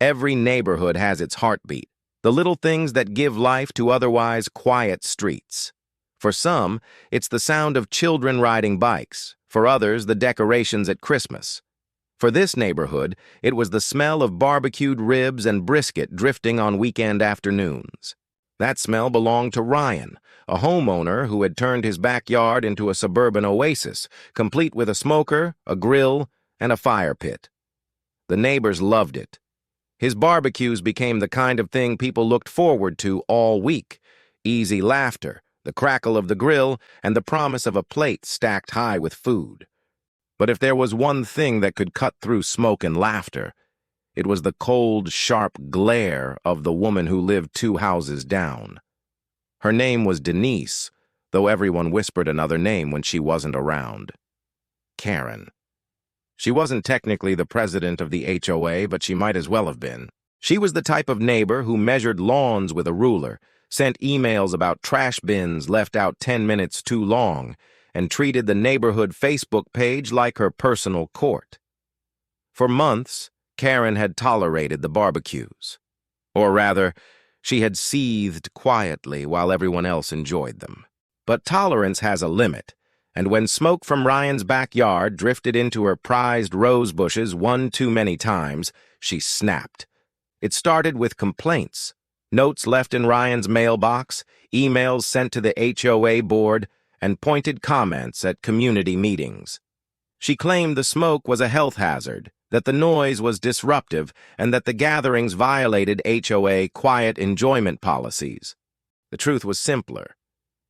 Every neighborhood has its heartbeat, the little things that give life to otherwise quiet streets. For some, it's the sound of children riding bikes. For others, the decorations at Christmas. For this neighborhood, it was the smell of barbecued ribs and brisket drifting on weekend afternoons. That smell belonged to Ryan, a homeowner who had turned his backyard into a suburban oasis, complete with a smoker, a grill, and a fire pit. The neighbors loved it. His barbecues became the kind of thing people looked forward to all week. Easy laughter, the crackle of the grill, and the promise of a plate stacked high with food. But if there was one thing that could cut through smoke and laughter, it was the cold, sharp glare of the woman who lived 2 houses down. Her name was Denise, though everyone whispered another name when she wasn't around. Karen. She wasn't technically the president of the HOA, but she might as well have been. She was the type of neighbor who measured lawns with a ruler, sent emails about trash bins left out 10 minutes too long, and treated the neighborhood Facebook page like her personal court. For months, Karen had tolerated the barbecues. Or rather, she had seethed quietly while everyone else enjoyed them. But tolerance has a limit, and when smoke from Ryan's backyard drifted into her prized rose bushes one too many times, she snapped. It started with complaints, notes left in Ryan's mailbox, emails sent to the HOA board, and pointed comments at community meetings. She claimed the smoke was a health hazard, that the noise was disruptive, and that the gatherings violated HOA quiet enjoyment policies. The truth was simpler.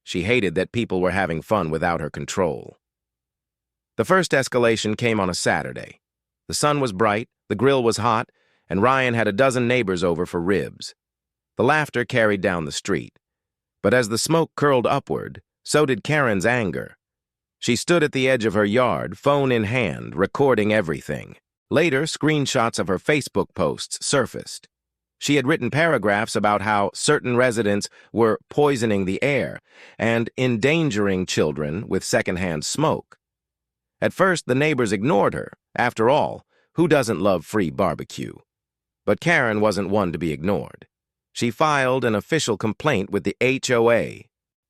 She hated that people were having fun without her control. The first escalation came on a Saturday. The sun was bright, the grill was hot, and Ryan had a dozen neighbors over for ribs. The laughter carried down the street. But as the smoke curled upward, so did Karen's anger. She stood at the edge of her yard, phone in hand, recording everything. Later, screenshots of her Facebook posts surfaced. She had written paragraphs about how certain residents were poisoning the air and endangering children with secondhand smoke. At first, the neighbors ignored her. After all, who doesn't love free barbecue? But Karen wasn't one to be ignored. She filed an official complaint with the HOA.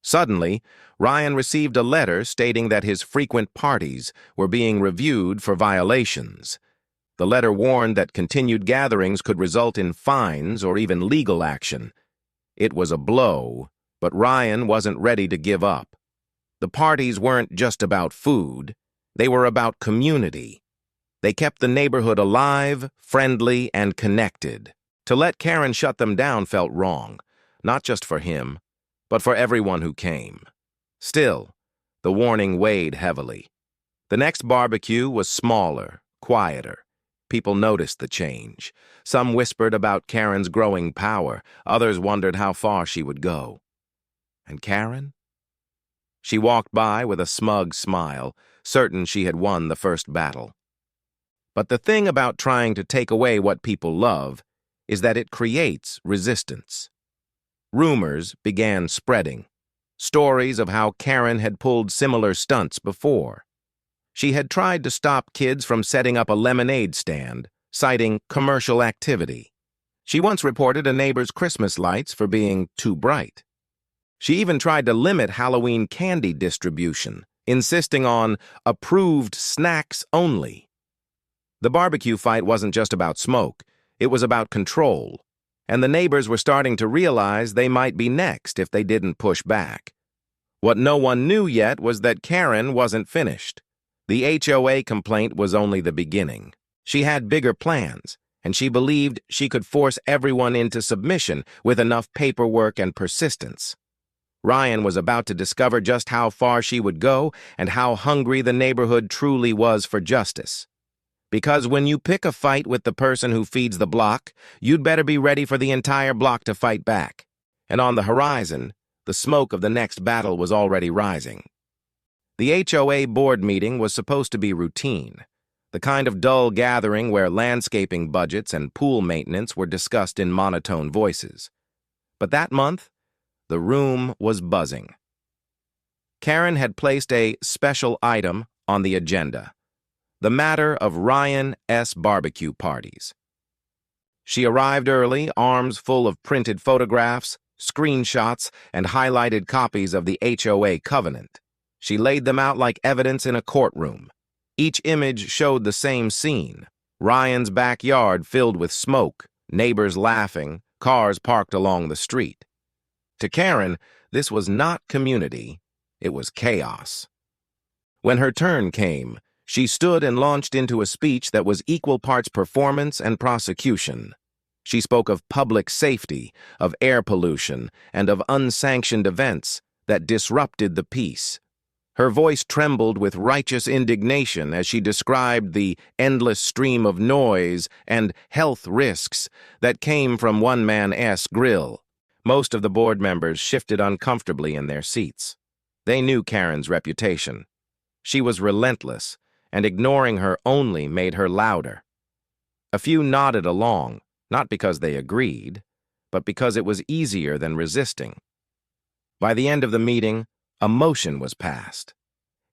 Suddenly, Ryan received a letter stating that his frequent parties were being reviewed for violations. The letter warned that continued gatherings could result in fines or even legal action. It was a blow, but Ryan wasn't ready to give up. The parties weren't just about food. They were about community. They kept the neighborhood alive, friendly, and connected. To let Karen shut them down felt wrong, not just for him, but for everyone who came. Still, the warning weighed heavily. The next barbecue was smaller, quieter. People noticed the change. Some whispered about Karen's growing power. Others wondered how far she would go. And Karen? She walked by with a smug smile, certain she had won the first battle. But the thing about trying to take away what people love is that it creates resistance. Rumors began spreading. Stories of how Karen had pulled similar stunts before. She had tried to stop kids from setting up a lemonade stand, citing commercial activity. She once reported a neighbor's Christmas lights for being too bright. She even tried to limit Halloween candy distribution, insisting on approved snacks only. The barbecue fight wasn't just about smoke, it was about control. And the neighbors were starting to realize they might be next if they didn't push back. What no one knew yet was that Karen wasn't finished. The HOA complaint was only the beginning. She had bigger plans, and she believed she could force everyone into submission with enough paperwork and persistence. Ryan was about to discover just how far she would go and how hungry the neighborhood truly was for justice. Because when you pick a fight with the person who feeds the block, you'd better be ready for the entire block to fight back. And on the horizon, the smoke of the next battle was already rising. The HOA board meeting was supposed to be routine, the kind of dull gathering where landscaping budgets and pool maintenance were discussed in monotone voices. But that month, the room was buzzing. Karen had placed a special item on the agenda. The matter of Ryan S. barbecue parties. She arrived early, arms full of printed photographs, screenshots, and highlighted copies of the HOA covenant. She laid them out like evidence in a courtroom. Each image showed the same scene: Ryan's backyard filled with smoke, neighbors laughing, cars parked along the street. To Karen, this was not community, it was chaos. When her turn came, she stood and launched into a speech that was equal parts performance and prosecution. She spoke of public safety, of air pollution, and of unsanctioned events that disrupted the peace. Her voice trembled with righteous indignation as she described the endless stream of noise and health risks that came from one man's grill. Most of the board members shifted uncomfortably in their seats. They knew Karen's reputation. She was relentless, and ignoring her only made her louder. A few nodded along, not because they agreed, but because it was easier than resisting. By the end of the meeting, a motion was passed.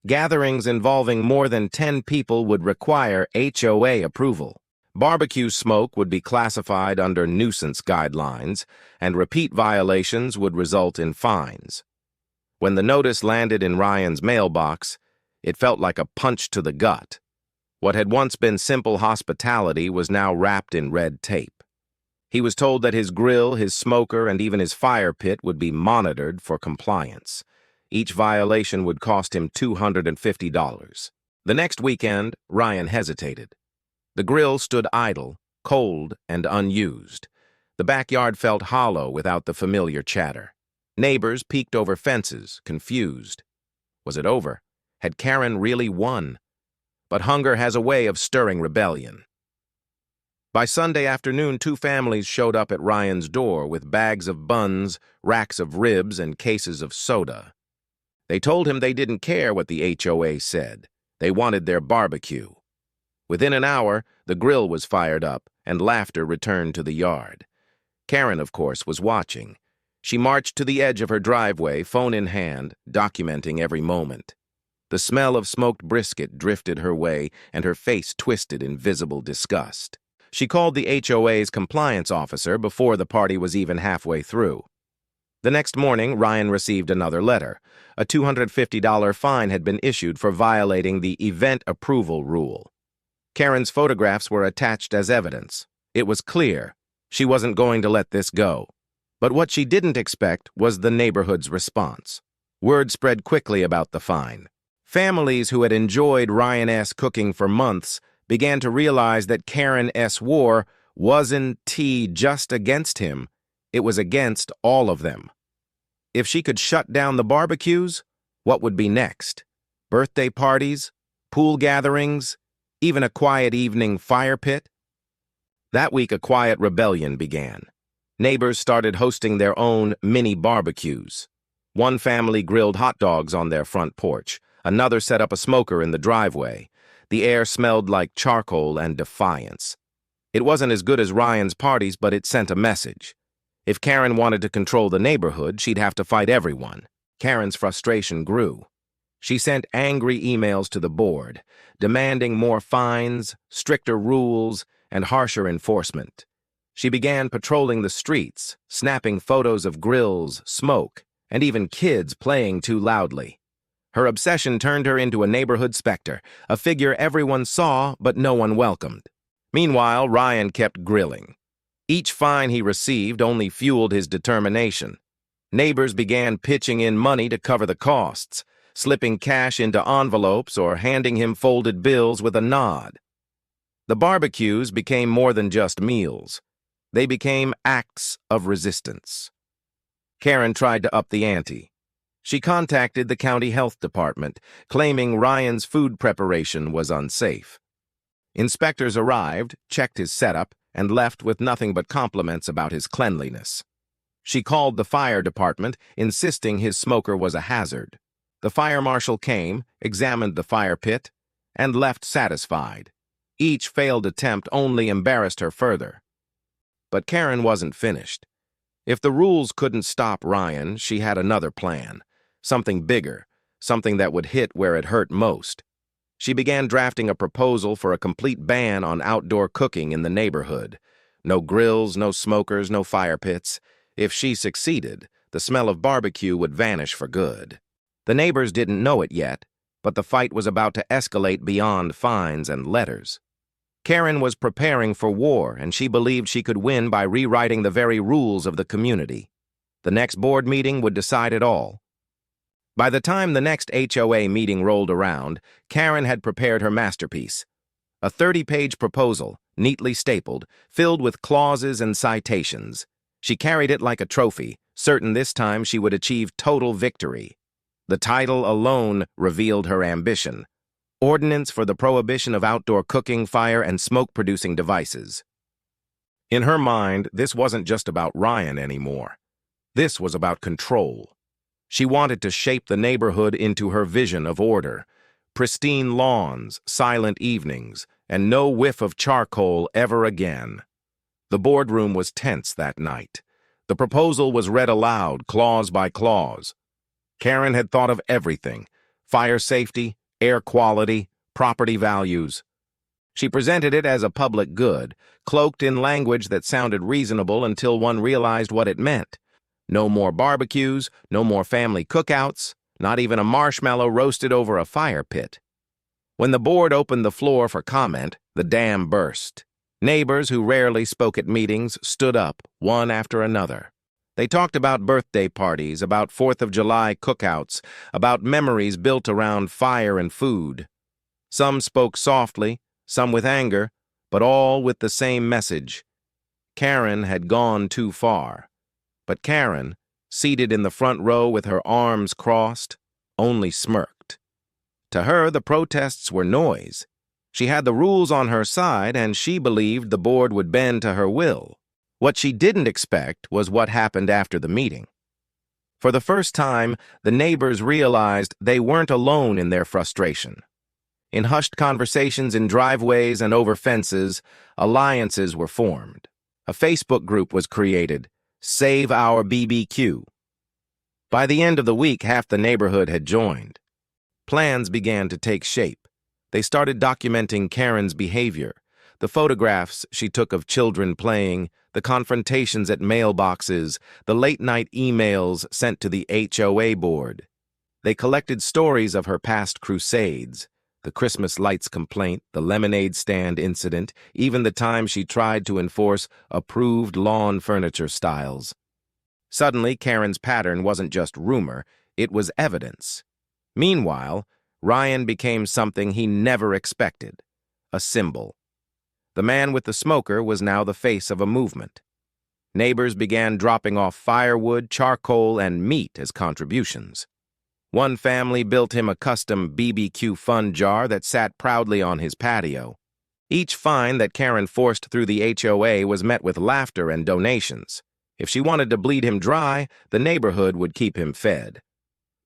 Gatherings involving more than 10 people would require HOA approval. Barbecue smoke would be classified under nuisance guidelines, and repeat violations would result in fines. When the notice landed in Ryan's mailbox, it felt like a punch to the gut. What had once been simple hospitality was now wrapped in red tape. He was told that his grill, his smoker, and even his fire pit would be monitored for compliance. Each violation would cost him $250. The next weekend, Ryan hesitated. The grill stood idle, cold, and unused. The backyard felt hollow without the familiar chatter. Neighbors peeked over fences, confused. Was it over? Had Karen really won? But hunger has a way of stirring rebellion. By Sunday afternoon, 2 families showed up at Ryan's door with bags of buns, racks of ribs, and cases of soda. They told him they didn't care what the HOA said. They wanted their barbecue. Within an hour, the grill was fired up, and laughter returned to the yard. Karen, of course, was watching. She marched to the edge of her driveway, phone in hand, documenting every moment. The smell of smoked brisket drifted her way, and her face twisted in visible disgust. She called the HOA's compliance officer before the party was even halfway through. The next morning, Ryan received another letter. A $250 fine had been issued for violating the event approval rule. Karen's photographs were attached as evidence. It was clear she wasn't going to let this go. But what she didn't expect was the neighborhood's response. Word spread quickly about the fine. Families who had enjoyed Ryan's cooking for months began to realize that Karen's war wasn't just against him, it was against all of them. If she could shut down the barbecues, what would be next? Birthday parties? Pool gatherings? Even a quiet evening fire pit? That week, a quiet rebellion began. Neighbors started hosting their own mini barbecues. One family grilled hot dogs on their front porch. Another set up a smoker in the driveway. The air smelled like charcoal and defiance. It wasn't as good as Ryan's parties, but it sent a message. If Karen wanted to control the neighborhood, she'd have to fight everyone. Karen's frustration grew. She sent angry emails to the board, demanding more fines, stricter rules, and harsher enforcement. She began patrolling the streets, snapping photos of grills, smoke, and even kids playing too loudly. Her obsession turned her into a neighborhood specter, a figure everyone saw but no one welcomed. Meanwhile, Ryan kept grilling. Each fine he received only fueled his determination. Neighbors began pitching in money to cover the costs, slipping cash into envelopes or handing him folded bills with a nod. The barbecues became more than just meals. They became acts of resistance. Karen tried to up the ante. She contacted the county health department, claiming Ryan's food preparation was unsafe. Inspectors arrived, checked his setup, and left with nothing but compliments about his cleanliness. She called the fire department, insisting his smoker was a hazard. The fire marshal came, examined the fire pit, and left satisfied. Each failed attempt only embarrassed her further. But Karen wasn't finished. If the rules couldn't stop Ryan, she had another plan. Something bigger, something that would hit where it hurt most. She began drafting a proposal for a complete ban on outdoor cooking in the neighborhood. No grills, no smokers, no fire pits. If she succeeded, the smell of barbecue would vanish for good. The neighbors didn't know it yet, but the fight was about to escalate beyond fines and letters. Karen was preparing for war, and she believed she could win by rewriting the very rules of the community. The next board meeting would decide it all. By the time the next HOA meeting rolled around, Karen had prepared her masterpiece. A 30-page proposal, neatly stapled, filled with clauses and citations. She carried it like a trophy, certain this time she would achieve total victory. The title alone revealed her ambition: Ordinance for the Prohibition of Outdoor Cooking, Fire, and Smoke-Producing Devices. In her mind, this wasn't just about Ryan anymore. This was about control. She wanted to shape the neighborhood into her vision of order: pristine lawns, silent evenings, and no whiff of charcoal ever again. The boardroom was tense that night. The proposal was read aloud, clause by clause. Karen had thought of everything: fire safety, air quality, property values. She presented it as a public good, cloaked in language that sounded reasonable until one realized what it meant. No more barbecues, no more family cookouts, not even a marshmallow roasted over a fire pit. When the board opened the floor for comment, the dam burst. Neighbors who rarely spoke at meetings stood up, one after another. They talked about birthday parties, about 4th of July cookouts, about memories built around fire and food. Some spoke softly, some with anger, but all with the same message. Karen had gone too far. But Karen, seated in the front row with her arms crossed, only smirked. To her, the protests were noise. She had the rules on her side, and she believed the board would bend to her will. What she didn't expect was what happened after the meeting. For the first time, the neighbors realized they weren't alone in their frustration. In hushed conversations in driveways and over fences, alliances were formed. A Facebook group was created: Save Our BBQ. By the end of the week, half the neighborhood had joined. Plans began to take shape. They started documenting Karen's behavior: the photographs she took of children playing, the confrontations at mailboxes, the late-night emails sent to the HOA board. They collected stories of her past crusades: the Christmas lights complaint, the lemonade stand incident, even the time she tried to enforce approved lawn furniture styles. Suddenly, Karen's pattern wasn't just rumor, it was evidence. Meanwhile, Ryan became something he never expected: a symbol. The man with the smoker was now the face of a movement. Neighbors began dropping off firewood, charcoal, and meat as contributions. One family built him a custom BBQ fun jar that sat proudly on his patio. Each fine that Karen forced through the HOA was met with laughter and donations. If she wanted to bleed him dry, the neighborhood would keep him fed.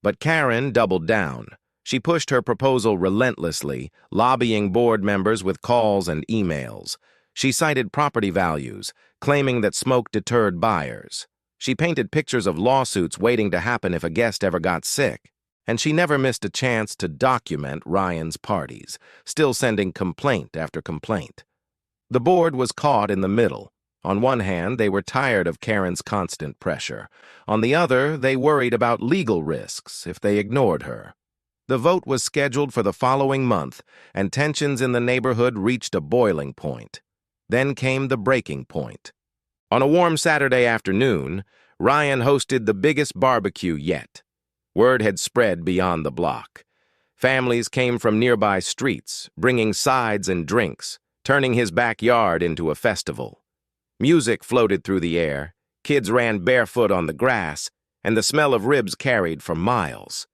But Karen doubled down. She pushed her proposal relentlessly, lobbying board members with calls and emails. She cited property values, claiming that smoke deterred buyers. She painted pictures of lawsuits waiting to happen if a guest ever got sick. And she never missed a chance to document Ryan's parties, still sending complaint after complaint. The board was caught in the middle. On one hand, they were tired of Karen's constant pressure. On the other, they worried about legal risks if they ignored her. The vote was scheduled for the following month, and tensions in the neighborhood reached a boiling point. Then came the breaking point. On a warm Saturday afternoon, Ryan hosted the biggest barbecue yet. Word had spread beyond the block. Families came from nearby streets, bringing sides and drinks, turning his backyard into a festival. Music floated through the air, kids ran barefoot on the grass, and the smell of ribs carried for miles.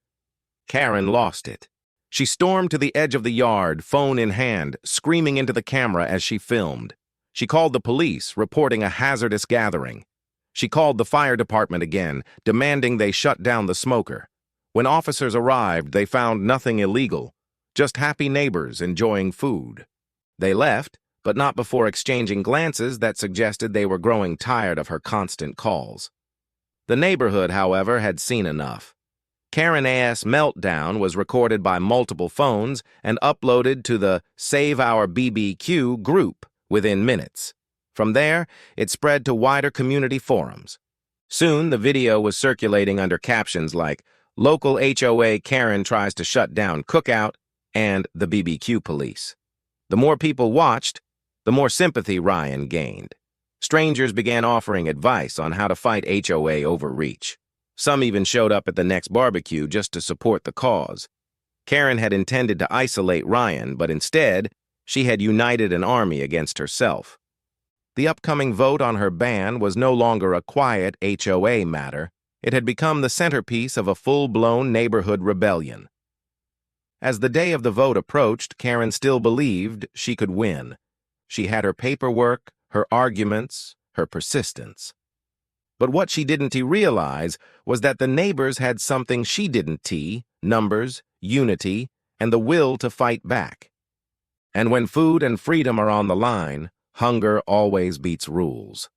Karen lost it. She stormed to the edge of the yard, phone in hand, screaming into the camera as she filmed. She called the police, reporting a hazardous gathering. She called the fire department again, demanding they shut down the smoker. When officers arrived, they found nothing illegal, just happy neighbors enjoying food. They left, but not before exchanging glances that suggested they were growing tired of her constant calls. The neighborhood, however, had seen enough. Karen's meltdown was recorded by multiple phones and uploaded to the Save Our BBQ group within minutes. From there, it spread to wider community forums. Soon, the video was circulating under captions like, "Local HOA Karen tries to shut down cookout," and "The BBQ police." The more people watched, the more sympathy Ryan gained. Strangers began offering advice on how to fight HOA overreach. Some even showed up at the next barbecue just to support the cause. Karen had intended to isolate Ryan, but instead, she had united an army against herself. The upcoming vote on her ban was no longer a quiet HOA matter. It had become the centerpiece of a full-blown neighborhood rebellion. As the day of the vote approached, Karen still believed she could win. She had her paperwork, her arguments, her persistence. But what she didn't realize was that the neighbors had something she didn't: numbers, unity, and the will to fight back. And when food and freedom are on the line, hunger always beats rules.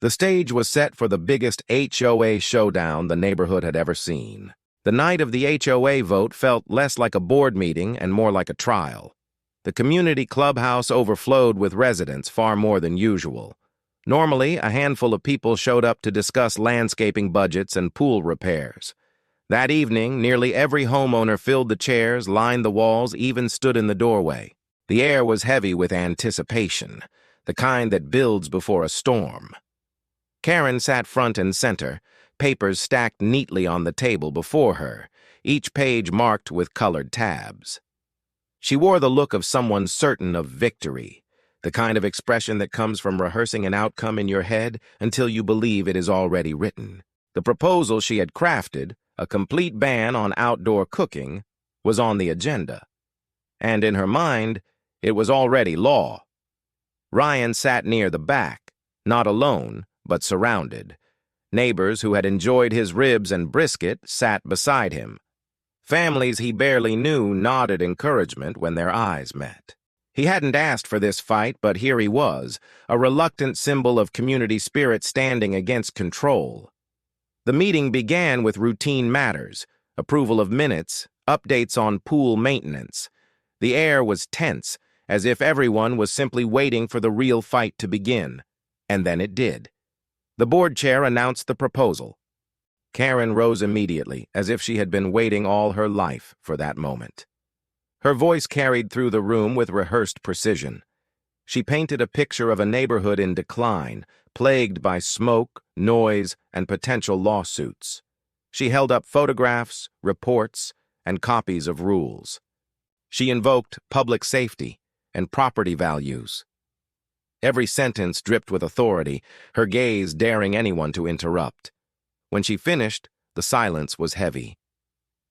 The stage was set for the biggest HOA showdown the neighborhood had ever seen. The night of the HOA vote felt less like a board meeting and more like a trial. The community clubhouse overflowed with residents far more than usual. Normally, a handful of people showed up to discuss landscaping budgets and pool repairs. That evening, nearly every homeowner filled the chairs, lined the walls, even stood in the doorway. The air was heavy with anticipation, the kind that builds before a storm. Karen sat front and center, papers stacked neatly on the table before her, each page marked with colored tabs. She wore the look of someone certain of victory, the kind of expression that comes from rehearsing an outcome in your head until you believe it is already written. The proposal she had crafted, a complete ban on outdoor cooking, was on the agenda. And in her mind, it was already law. Ryan sat near the back, not alone, but surrounded. Neighbors who had enjoyed his ribs and brisket sat beside him. Families he barely knew nodded encouragement when their eyes met. He hadn't asked for this fight, but here he was, a reluctant symbol of community spirit standing against control. The meeting began with routine matters: approval of minutes, updates on pool maintenance. The air was tense, as if everyone was simply waiting for the real fight to begin. And then it did. The board chair announced the proposal. Karen rose immediately, as if she had been waiting all her life for that moment. Her voice carried through the room with rehearsed precision. She painted a picture of a neighborhood in decline, plagued by smoke, noise, and potential lawsuits. She held up photographs, reports, and copies of rules. She invoked public safety and property values. Every sentence dripped with authority, her gaze daring anyone to interrupt. When she finished, the silence was heavy.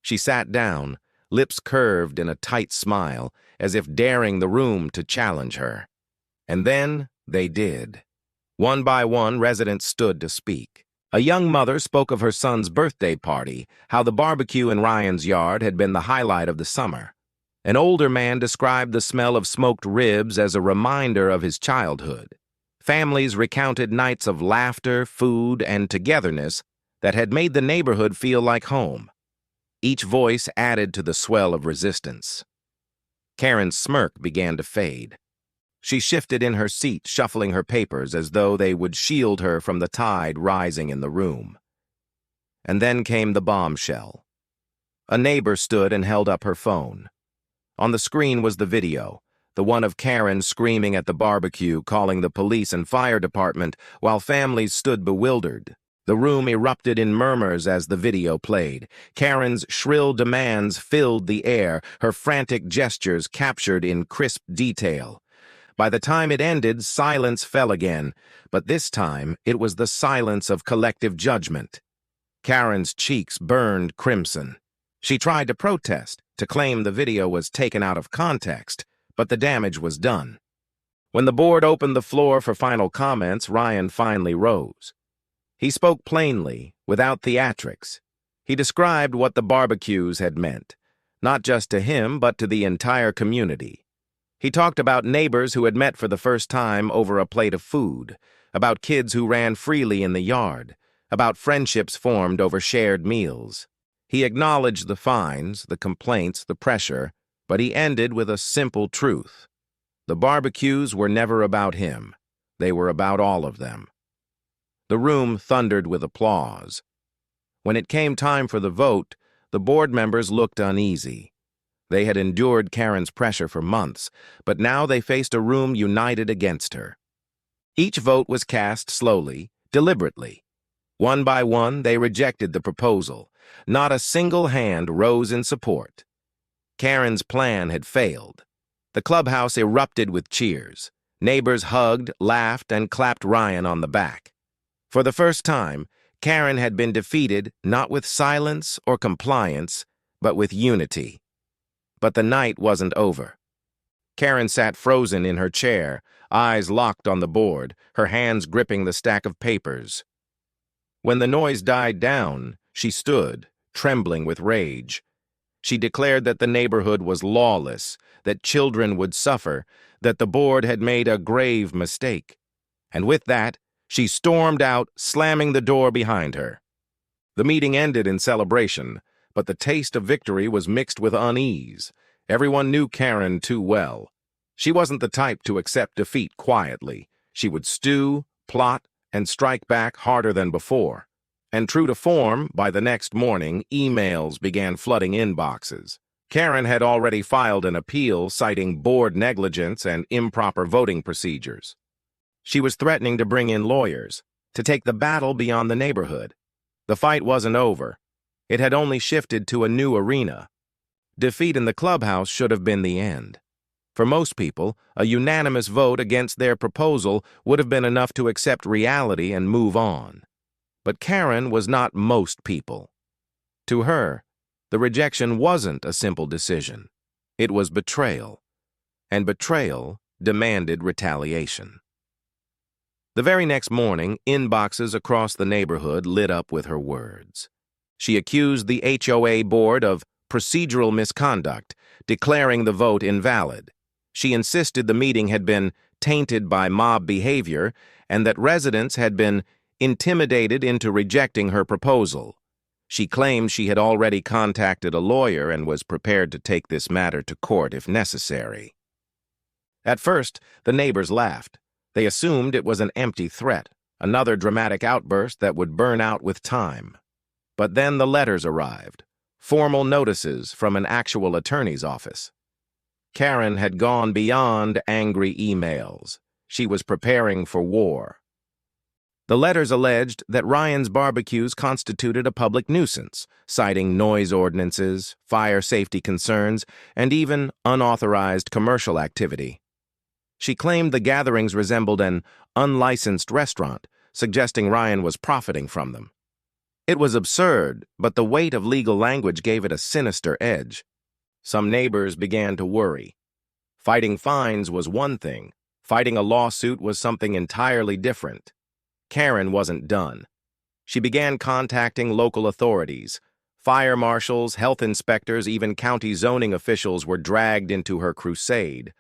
She sat down, lips curved in a tight smile, as if daring the room to challenge her. And then they did. One by one, residents stood to speak. A young mother spoke of her son's birthday party, how the barbecue in Ryan's yard had been the highlight of the summer. An older man described the smell of smoked ribs as a reminder of his childhood. Families recounted nights of laughter, food, and togetherness that had made the neighborhood feel like home. Each voice added to the swell of resistance. Karen's smirk began to fade. She shifted in her seat, shuffling her papers as though they would shield her from the tide rising in the room. And then came the bombshell. A neighbor stood and held up her phone. On the screen was the video, the one of Karen screaming at the barbecue, calling the police and fire department, while families stood bewildered. The room erupted in murmurs as the video played. Karen's shrill demands filled the air, her frantic gestures captured in crisp detail. By the time it ended, silence fell again, but this time it was the silence of collective judgment. Karen's cheeks burned crimson. She tried to protest, to claim the video was taken out of context, but the damage was done. When the board opened the floor for final comments, Ryan finally rose. He spoke plainly, without theatrics. He described what the barbecues had meant, not just to him, but to the entire community. He talked about neighbors who had met for the first time over a plate of food, about kids who ran freely in the yard, about friendships formed over shared meals. He acknowledged the fines, the complaints, the pressure, but he ended with a simple truth. The barbecues were never about him. They were about all of them. The room thundered with applause. When it came time for the vote, the board members looked uneasy. They had endured Karen's pressure for months, but now they faced a room united against her. Each vote was cast slowly, deliberately. One by one, they rejected the proposal. Not a single hand rose in support. Karen's plan had failed. The clubhouse erupted with cheers. Neighbors hugged, laughed, and clapped Ryan on the back. For the first time, Karen had been defeated not with silence or compliance, but with unity. But the night wasn't over. Karen sat frozen in her chair, eyes locked on the board, her hands gripping the stack of papers. When the noise died down, she stood, trembling with rage. She declared that the neighborhood was lawless, that children would suffer, that the board had made a grave mistake. And with that, she stormed out, slamming the door behind her. The meeting ended in celebration, but the taste of victory was mixed with unease. Everyone knew Karen too well. She wasn't the type to accept defeat quietly. She would stew, plot, and strike back harder than before. And true to form, by the next morning, emails began flooding inboxes. Karen had already filed an appeal citing board negligence and improper voting procedures. She was threatening to bring in lawyers, to take the battle beyond the neighborhood. The fight wasn't over. It had only shifted to a new arena. Defeat in the clubhouse should have been the end. For most people, a unanimous vote against their proposal would have been enough to accept reality and move on. But Karen was not most people. To her, the rejection wasn't a simple decision. It was betrayal, and betrayal demanded retaliation. The very next morning, inboxes across the neighborhood lit up with her words. She accused the HOA board of procedural misconduct, declaring the vote invalid. She insisted the meeting had been tainted by mob behavior and that residents had been intimidated into rejecting her proposal. She claimed she had already contacted a lawyer and was prepared to take this matter to court if necessary. At first, the neighbors laughed. They assumed it was an empty threat, another dramatic outburst that would burn out with time. But then the letters arrived, formal notices from an actual attorney's office. Karen had gone beyond angry emails. She was preparing for war. The letters alleged that Ryan's barbecues constituted a public nuisance, citing noise ordinances, fire safety concerns, and even unauthorized commercial activity. She claimed the gatherings resembled an unlicensed restaurant, suggesting Ryan was profiting from them. It was absurd, but the weight of legal language gave it a sinister edge. Some neighbors began to worry. Fighting fines was one thing. Fighting a lawsuit was something entirely different. Karen wasn't done. She began contacting local authorities. Fire marshals, health inspectors, even county zoning officials were dragged into her crusade.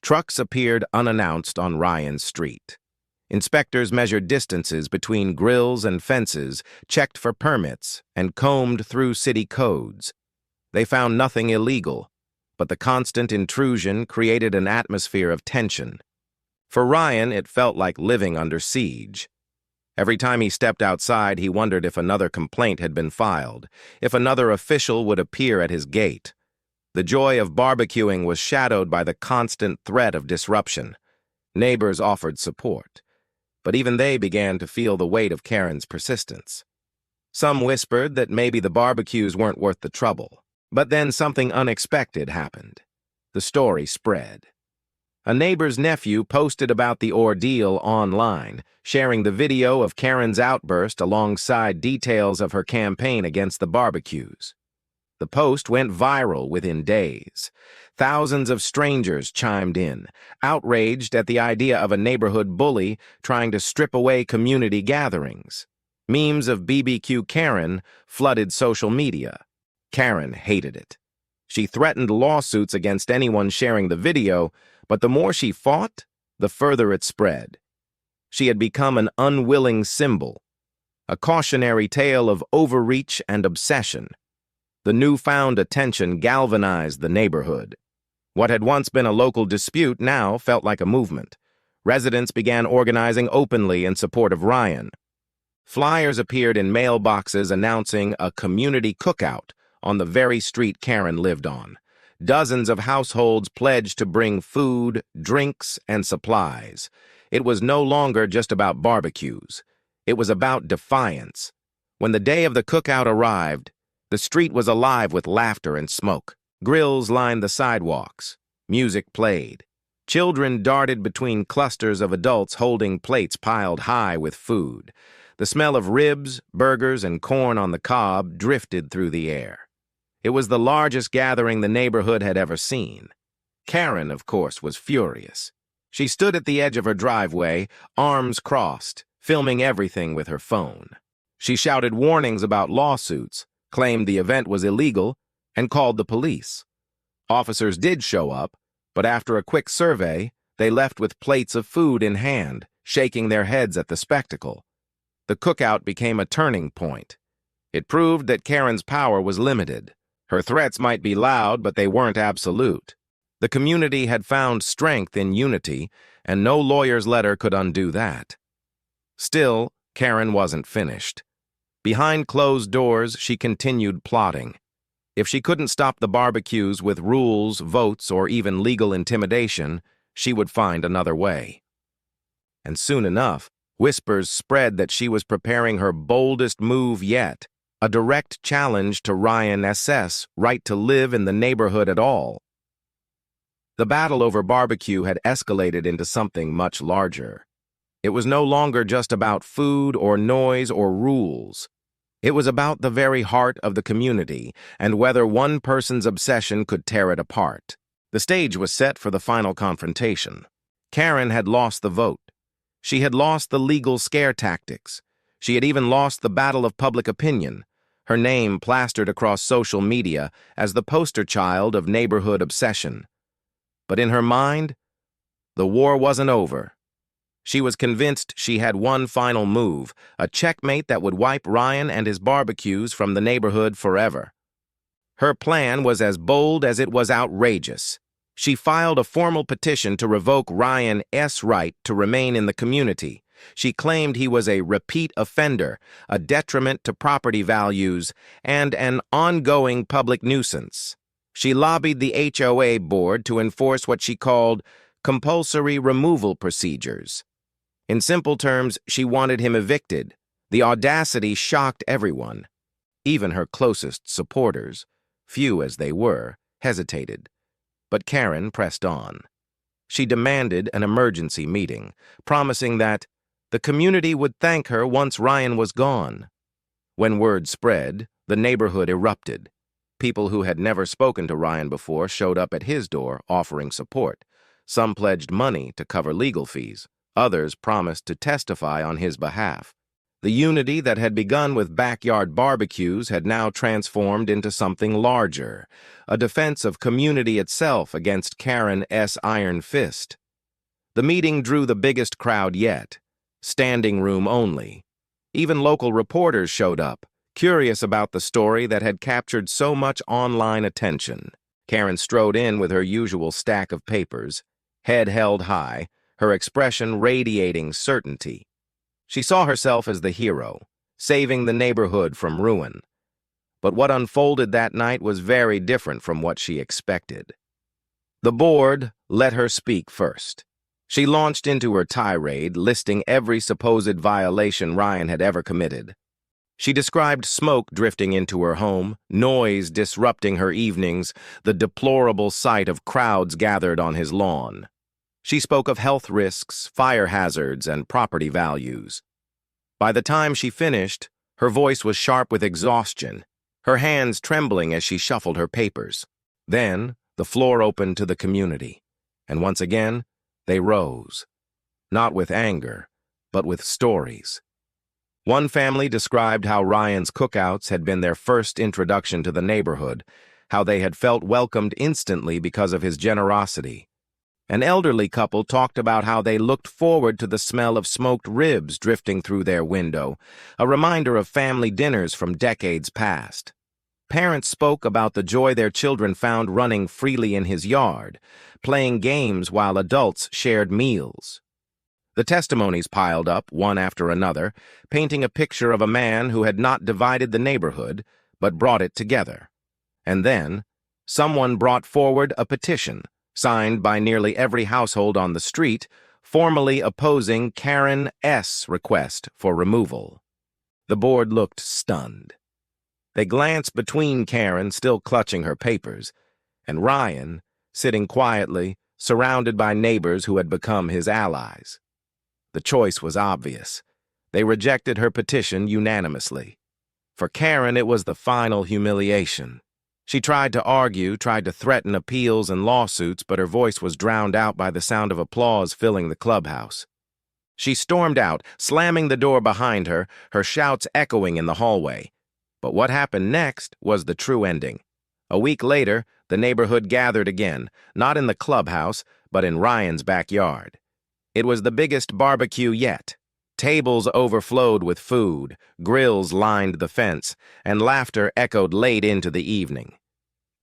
Trucks appeared unannounced on Ryan's street. Inspectors measured distances between grills and fences, checked for permits, and combed through city codes. They found nothing illegal, but the constant intrusion created an atmosphere of tension. For Ryan, it felt like living under siege. Every time he stepped outside, he wondered if another complaint had been filed, if another official would appear at his gate. The joy of barbecuing was shadowed by the constant threat of disruption. Neighbors offered support, but even they began to feel the weight of Karen's persistence. Some whispered that maybe the barbecues weren't worth the trouble. But then something unexpected happened. The story spread. A neighbor's nephew posted about the ordeal online, sharing the video of Karen's outburst alongside details of her campaign against the barbecues. The post went viral within days. Thousands of strangers chimed in, outraged at the idea of a neighborhood bully trying to strip away community gatherings. Memes of BBQ Karen flooded social media. Karen hated it. She threatened lawsuits against anyone sharing the video, but the more she fought, the further it spread. She had become an unwilling symbol, a cautionary tale of overreach and obsession. The newfound attention galvanized the neighborhood. What had once been a local dispute now felt like a movement. Residents began organizing openly in support of Ryan. Flyers appeared in mailboxes announcing a community cookout on the very street Karen lived on. Dozens of households pledged to bring food, drinks, and supplies. It was no longer just about barbecues. It was about defiance. When the day of the cookout arrived, the street was alive with laughter and smoke. Grills lined the sidewalks. Music played. Children darted between clusters of adults holding plates piled high with food. The smell of ribs, burgers, and corn on the cob drifted through the air. It was the largest gathering the neighborhood had ever seen. Karen, of course, was furious. She stood at the edge of her driveway, arms crossed, filming everything with her phone. She shouted warnings about lawsuits, claimed the event was illegal, and called the police. Officers did show up, but after a quick survey, they left with plates of food in hand, shaking their heads at the spectacle. The cookout became a turning point. It proved that Karen's power was limited. Her threats might be loud, but they weren't absolute. The community had found strength in unity, and no lawyer's letter could undo that. Still, Karen wasn't finished. Behind closed doors, she continued plotting. If she couldn't stop the barbecues with rules, votes, or even legal intimidation, she would find another way. And soon enough, whispers spread that she was preparing her boldest move yet, a direct challenge to Ryan S.'s right to live in the neighborhood at all. The battle over barbecue had escalated into something much larger. It was no longer just about food or noise or rules. It was about the very heart of the community and whether one person's obsession could tear it apart. The stage was set for the final confrontation. Karen had lost the vote. She had lost the legal scare tactics. She had even lost the battle of public opinion, her name plastered across social media as the poster child of neighborhood obsession. But in her mind, the war wasn't over. She was convinced she had one final move, a checkmate that would wipe Ryan and his barbecues from the neighborhood forever. Her plan was as bold as it was outrageous. She filed a formal petition to revoke Ryan's right to remain in the community. She claimed he was a repeat offender, a detriment to property values, and an ongoing public nuisance. She lobbied the HOA board to enforce what she called compulsory removal procedures. In simple terms, she wanted him evicted. The audacity shocked everyone. Even her closest supporters, few as they were, hesitated. But Karen pressed on. She demanded an emergency meeting, promising that the community would thank her once Ryan was gone. When word spread, the neighborhood erupted. People who had never spoken to Ryan before showed up at his door offering support. Some pledged money to cover legal fees. Others promised to testify on his behalf. The unity that had begun with backyard barbecues had now transformed into something larger, a defense of community itself against Karen's iron fist. The meeting drew the biggest crowd yet, standing room only. Even local reporters showed up, curious about the story that had captured so much online attention. Karen strode in with her usual stack of papers, head held high, her expression radiating certainty. She saw herself as the hero, saving the neighborhood from ruin. But what unfolded that night was very different from what she expected. The board let her speak first. She launched into her tirade, listing every supposed violation Ryan had ever committed. She described smoke drifting into her home, noise disrupting her evenings, the deplorable sight of crowds gathered on his lawn. She spoke of health risks, fire hazards, and property values. By the time she finished, her voice was sharp with exhaustion, her hands trembling as she shuffled her papers. Then, the floor opened to the community, and once again, they rose. Not with anger, but with stories. One family described how Ryan's cookouts had been their first introduction to the neighborhood, how they had felt welcomed instantly because of his generosity. An elderly couple talked about how they looked forward to the smell of smoked ribs drifting through their window, a reminder of family dinners from decades past. Parents spoke about the joy their children found running freely in his yard, playing games while adults shared meals. The testimonies piled up, one after another, painting a picture of a man who had not divided the neighborhood, but brought it together. And then, someone brought forward a petition, signed by nearly every household on the street, formally opposing Karen S.'s request for removal. The board looked stunned. They glanced between Karen, still clutching her papers, and Ryan, sitting quietly, surrounded by neighbors who had become his allies. The choice was obvious. They rejected her petition unanimously. For Karen, it was the final humiliation. She tried to argue, tried to threaten appeals and lawsuits, but her voice was drowned out by the sound of applause filling the clubhouse. She stormed out, slamming the door behind her, her shouts echoing in the hallway. But what happened next was the true ending. A week later, the neighborhood gathered again, not in the clubhouse, but in Ryan's backyard. It was the biggest barbecue yet. Tables overflowed with food, grills lined the fence, and laughter echoed late into the evening.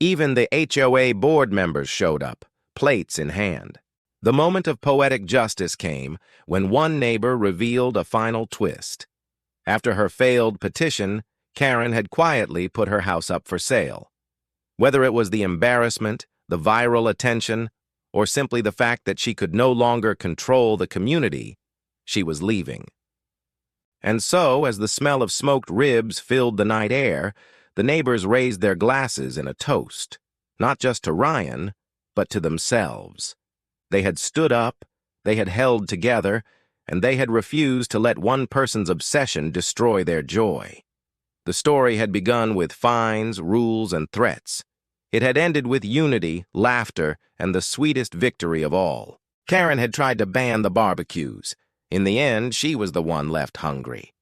Even the HOA board members showed up, plates in hand. The moment of poetic justice came when one neighbor revealed a final twist. After her failed petition, Karen had quietly put her house up for sale. Whether it was the embarrassment, the viral attention, or simply the fact that she could no longer control the community, she was leaving. And so, as the smell of smoked ribs filled the night air, the neighbors raised their glasses in a toast, not just to Ryan, but to themselves. They had stood up, they had held together, and they had refused to let one person's obsession destroy their joy. The story had begun with fines, rules, and threats. It had ended with unity, laughter, and the sweetest victory of all. Karen had tried to ban the barbecues. In the end, she was the one left hungry.